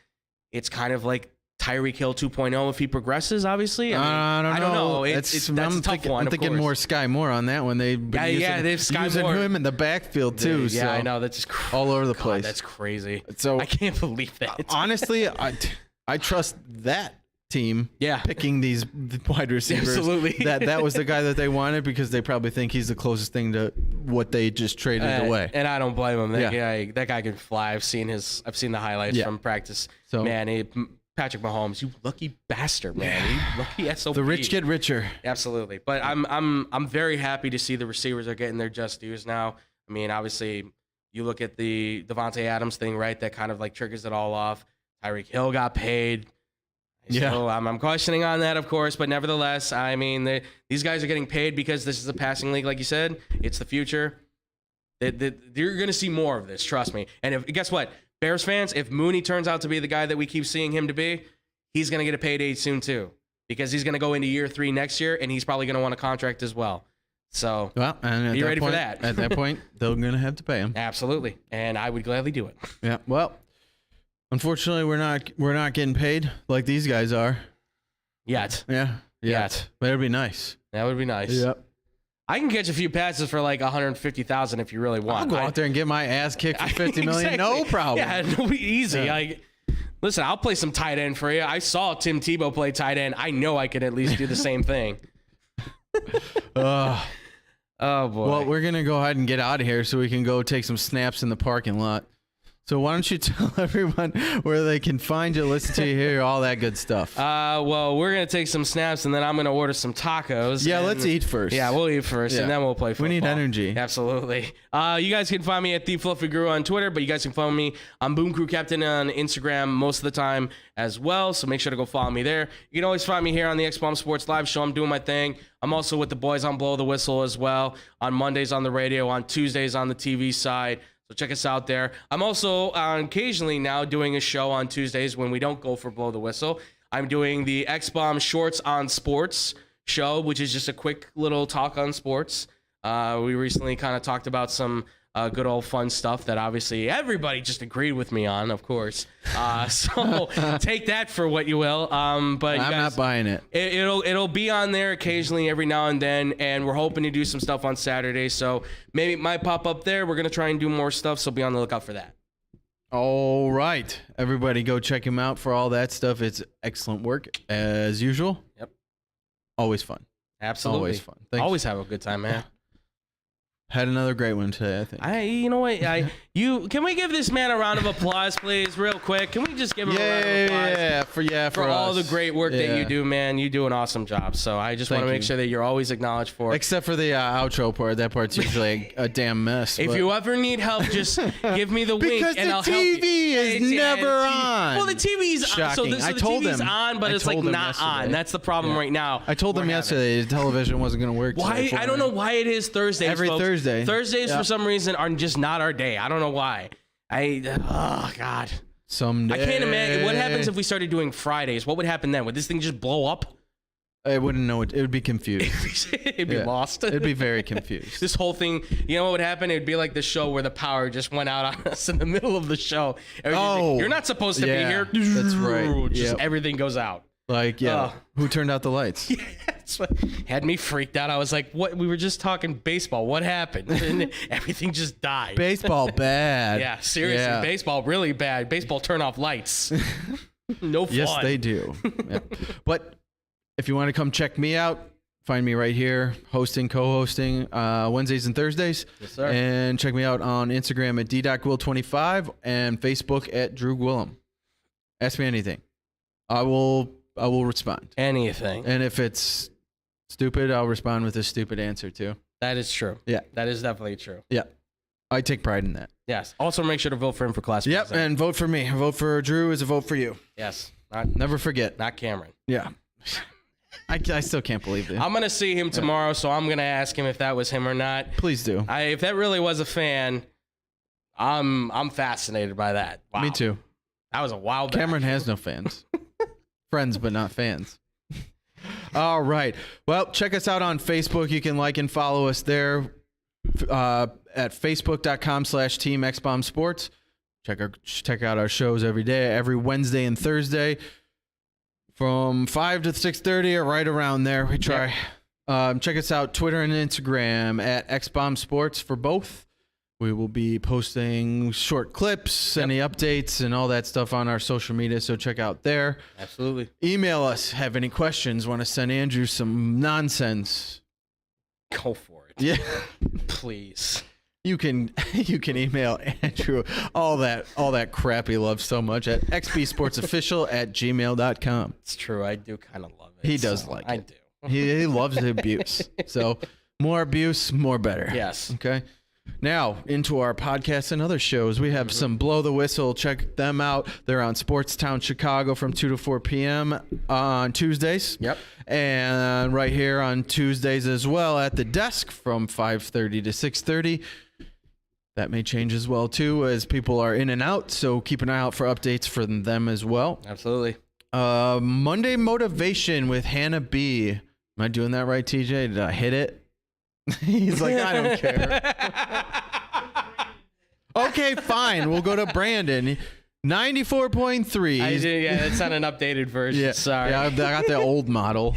it's kind of like Tyreek Hill 2.0 if he progresses, obviously. I don't know. That's a tough one. I'm thinking more Sky Moore on that one. They've been using him in the backfield too. Yeah, I know. That's just all over the place. That's crazy. So I can't believe that. Honestly, I trust that team picking these wide receivers. Absolutely. that was the guy that they wanted because they probably think he's the closest thing to what they just traded away. And I don't blame him. That guy can fly. I've seen the highlights from practice. So man, Patrick Mahomes, you lucky bastard, man. You lucky SOB. The rich get richer. Absolutely. But I'm very happy to see the receivers are getting their just dues now. I mean, obviously, you look at the Devontae Adams thing, right? That kind of like triggers it all off. Tyreek Hill got paid. So I'm questioning on that, of course, but nevertheless, I mean, these guys are getting paid because this is a passing league, like you said. It's the future. You're going to see more of this, trust me. And guess what? Bears fans, if Mooney turns out to be the guy that we keep seeing him to be, he's going to get a payday soon too, because he's going to go into year 3 next year, and he's probably going to want a contract as well. So and be ready for that. At that point, they're going to have to pay him. Absolutely, and I would gladly do it. Yeah, well, unfortunately, we're not getting paid like these guys are. Yet. Yeah. Yet. But it'd be nice. That would be nice. Yep. I can catch a few passes for like $150,000 if you really want. I'll go out there and get my ass kicked for $50 million. No problem. Yeah, it'll be easy. Yeah. Listen, I'll play some tight end for you. I saw Tim Tebow play tight end. I know I could at least do the same thing. Oh boy. Well, we're gonna go ahead and get out of here so we can go take some snaps in the parking lot. So why don't you tell everyone where they can find you, listen to you, hear all that good stuff? Well, we're going to take some snaps, and then I'm going to order some tacos. Yeah, let's eat first. Yeah, we'll eat first, and then we'll play football. We need energy. Absolutely. You guys can find me at The Fluffy Guru on Twitter, but you guys can follow me on Boom Crew Captain on Instagram most of the time as well, so make sure to go follow me there. You can always find me here on the X-Bomb Sports Live Show. I'm doing my thing. I'm also with the boys on Blow the Whistle as well, on Mondays on the radio, on Tuesdays on the TV side. So check us out there. I'm also occasionally now doing a show on Tuesdays when we don't go for Blow the Whistle. I'm doing the X-Bomb Shorts on Sports show, which is just a quick little talk on sports. We recently kind of talked about some good old fun stuff that obviously everybody just agreed with me on, of course. So take that for what you will. But I'm not buying it. It'll be on there occasionally every now and then, and we're hoping to do some stuff on Saturday. So maybe it might pop up there. We're going to try and do more stuff, so be on the lookout for that. All right. Everybody go check him out for all that stuff. It's excellent work, as usual. Yep. Always fun. Absolutely. Always fun. Thanks. Always have a good time, man. Had another great one today, I think. You know what? Can we give this man a round of applause, please, real quick? Can we just give him a round of applause? For all the great work that you do, man. You do an awesome job. So I just want to make sure that you're always acknowledged for it. Except for the outro part. That part's usually a damn mess. If you ever need help, just give me the wink and I'll help you. Because the TV is never on. Well, the TV's on. So the TV's on, but it's like not on. That's the problem right now. I told them yesterday the television wasn't going to work. Why? I don't know why it is Thursdays, every folks. Thursday. Thursdays for some reason are just not our day. I don't know why. Oh God. Someday. I can't imagine what happens if we started doing Fridays. What would happen then? Would this thing just blow up? I wouldn't know. It would be confused. It'd be lost. It'd be very confused. This whole thing, you know what would happen? It'd be like the show where the power just went out on us in the middle of the show. You're not supposed to be here. That's right. Just everything goes out. Like, who turned out the lights? Yeah, that's what had me freaked out. I was like, what? We were just talking baseball. What happened? And everything just died. Baseball bad. Yeah, seriously. Yeah. Baseball really bad. Baseball turn off lights. No fun. Yes, they do. Yeah. But if you want to come check me out, find me right here, hosting, co-hosting Wednesdays and Thursdays. Yes, sir. And check me out on Instagram at d.gwill25 and Facebook at Drew Gwillem. Ask me anything. I will respond. Anything. And if it's stupid, I'll respond with a stupid answer too. That is true. Yeah. That is definitely true. Yeah. I take pride in that. Yes. Also make sure to vote for him for class Yep, president. and vote for me. A vote for Drew is a vote for you. Yes. Never forget. Not Cameron. Yeah. I still can't believe it. I'm going to see him tomorrow, so I'm going to ask him if that was him or not. Please do. If that really was a fan, I'm fascinated by that. Wow. Me too. That was a wild Cameron has no fans. Friends, but not fans. All right. Well, check us out on Facebook. You can like and follow us there at facebook.com/Team XBomb Sports. Check out our shows every day, every Wednesday and Thursday from 5 to 6:30 or right around there. We try. Check us out Twitter and Instagram at XBomb Sports for both. We will be posting short clips, any updates, and all that stuff on our social media, so check out there. Absolutely. Email us. Have any questions? Want to send Andrew some nonsense? Go for it. Yeah. Please. You can email Andrew all that crap he loves so much at xbsportsofficial@gmail.com. It's true. I do kind of love it. He does like it. I do. He loves the abuse. So more abuse, more better. Yes. Okay. Now, into our podcast and other shows. We have some Blow the Whistle. Check them out. They're on Sportstown Chicago from 2 to 4 p.m. on Tuesdays. Yep. And right here on Tuesdays as well at the desk from 5:30 to 6:30. That may change as well, too, as people are in and out. So keep an eye out for updates for them as well. Absolutely. Monday Motivation with Hannah B. Am I doing that right, TJ? Did I hit it? He's like, I don't care. Okay, fine. We'll go to Brandon. 94.3. Yeah, it's not an updated version. Yeah, Sorry. Yeah, I got the old model.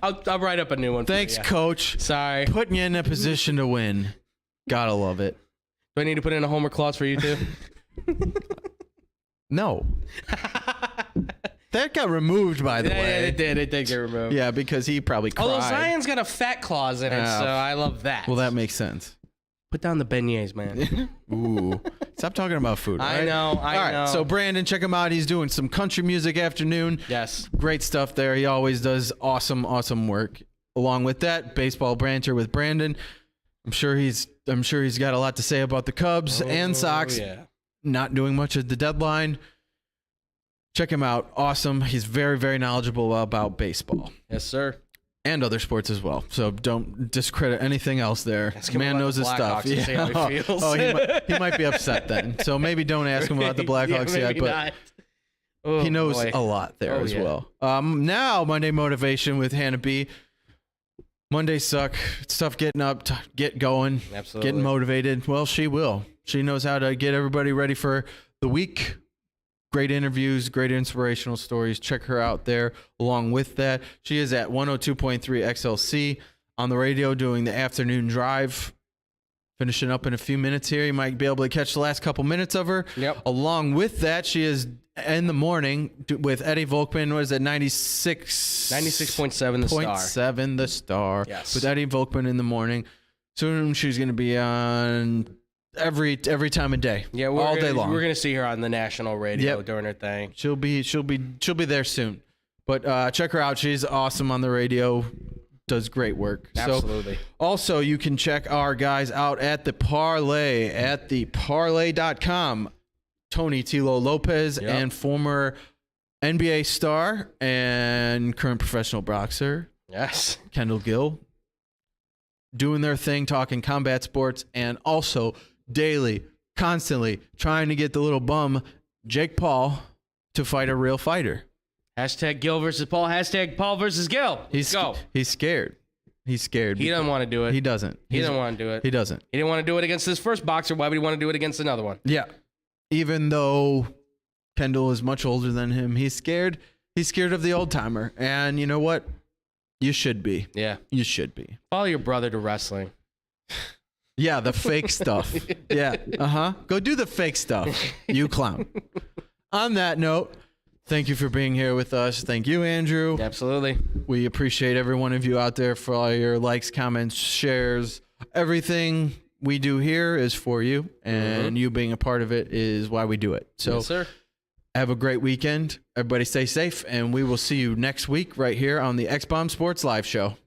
I'll write up a new one. Thanks, for you. Coach. Sorry. Putting you in a position to win. Gotta love it. Do I need to put in a homework clause for you too? No. That got removed, by the way. It did get removed. Yeah, because he probably cried. Although Zion's got a fat clause in it, so I love that. Well, that makes sense. Put down the beignets, man. Ooh. Stop talking about food. I right? know. All right, know. so Brandon, check him out. He's doing some country music afternoon. Yes. Great stuff there. He always does awesome work. Along with that, baseball banter with Brandon. I'm sure he's got a lot to say about the Cubs and Sox. Yeah. Not doing much at the deadline. Check him out. Awesome. He's very, very knowledgeable about baseball. Yes, sir. And other sports as well. So don't discredit anything else there. Man knows his stuff. See how he feels. He might be upset then. So maybe don't ask him about the Blackhawks yet. But he knows a lot there as well. Now, Monday Motivation with Hannah B. Mondays suck. It's tough getting up, get going, Absolutely. getting motivated. Well, she will. She knows how to get everybody ready for the week. Great interviews, great inspirational stories. Check her out there. Along with that, she is at 102.3 XLC on the radio doing the afternoon drive. Finishing up in a few minutes here. You might be able to catch the last couple minutes of her. Yep. Along with that, she is in the morning with Eddie Volkman. What is it, 96.7 the Star. 7 the Star. Yes. With Eddie Volkman in the morning. Soon she's going to be on every time of day. Yeah, all day long. We're gonna see her on the national radio doing her thing. She'll be there soon. But check her out. She's awesome on the radio. Does great work. Absolutely. So, also, you can check our guys out at the Parlay at theparlay.com. Tony Tilo Lopez and former NBA star and current professional boxer. Yes. Kendall Gill. Doing their thing, talking combat sports, and also daily, constantly trying to get the little bum, Jake Paul, to fight a real fighter. Hashtag Gill versus Paul. Hashtag Paul versus Gill. He's scared. He's scared. He doesn't want to do it. He doesn't. He doesn't want to do it. He doesn't. He didn't want to do it against his first boxer. Why would he want to do it against another one? Yeah. Even though Kendall is much older than him, he's scared. He's scared of the old timer. And you know what? You should be. Yeah. You should be. Follow your brother to wrestling. Yeah, the fake stuff. Yeah. Go do the fake stuff, you clown. On that note, thank you for being here with us. Thank you, Andrew. Absolutely. We appreciate every one of you out there for all your likes, comments, shares. Everything we do here is for you, and you being a part of it is why we do it. So, yes, sir. Have a great weekend. Everybody stay safe, and we will see you next week right here on the X-Bomb Sports Live Show.